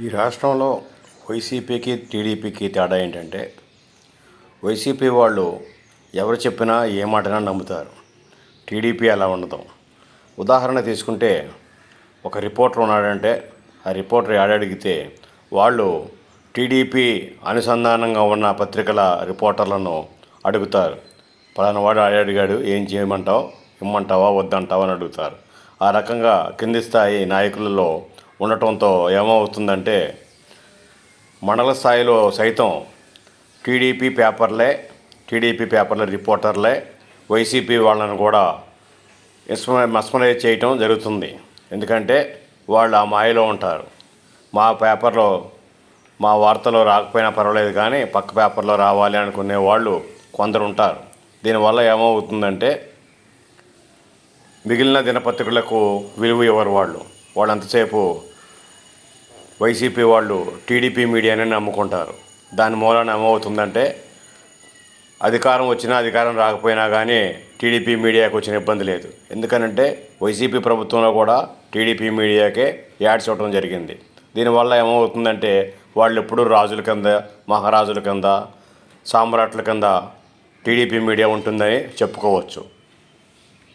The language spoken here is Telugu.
ఈ రాష్ట్రంలో వైసీపీకి టీడీపీకి తేడా ఏంటంటే వైసీపీ వాళ్ళు ఎవరు చెప్పినా ఏ మాటైనా నమ్ముతారు. టీడీపీ అలా ఉండదు. ఉదాహరణ తీసుకుంటే ఒక రిపోర్టర్ ఉన్నాడంటే ఆ రిపోర్టర్ అడిగితే వాళ్ళు టీడీపీ అనుసంధానంగా ఉన్న పత్రికల రిపోర్టర్లను అడుగుతారు. పలానా వాడు అడిగాడు, ఏం చేయమంటావు, ఇమ్మంటావా వద్దంటావా అని అడుగుతారు. ఆ రకంగా కింది స్థాయి నాయకులలో ఉండటంతో ఏమవుతుందంటే మండల స్థాయిలో సైతం టీడీపీ పేపర్లే టీడీపీ పేపర్ల రిపోర్టర్లే వైసీపీ వాళ్ళను కూడా మస్మరైజ్ చేయటం జరుగుతుంది. ఎందుకంటే వాళ్ళు ఆ మాయలో ఉంటారు. మా పేపర్లో మా వార్తలో రాకపోయినా పర్వాలేదు కానీ పక్క పేపర్లో రావాలి అనుకునే వాళ్ళు కొందరు ఉంటారు. దీనివల్ల ఏమవుతుందంటే మిగిలిన దినపత్రికలకు విలువ ఇవ్వరు. వాళ్ళంతసేపు వైసీపీ వాళ్ళు టీడీపీ మీడియానే నమ్ముకుంటారు. దాని మూలాన ఏమవుతుందంటే అధికారం వచ్చినా అధికారం రాకపోయినా కానీ టీడీపీ మీడియాకు వచ్చిన ఇబ్బంది లేదు. ఎందుకనంటే వైసీపీ ప్రభుత్వంలో కూడా టీడీపీ మీడియాకే యాడ్స్ ఇవ్వడం జరిగింది. దీనివల్ల ఏమవుతుందంటే వాళ్ళు ఎప్పుడూ రాజుల కింద, మహారాజుల కింద, సామ్రాట్ల కింద టీడీపీ మీడియా ఉంటుందని చెప్పుకోవచ్చు.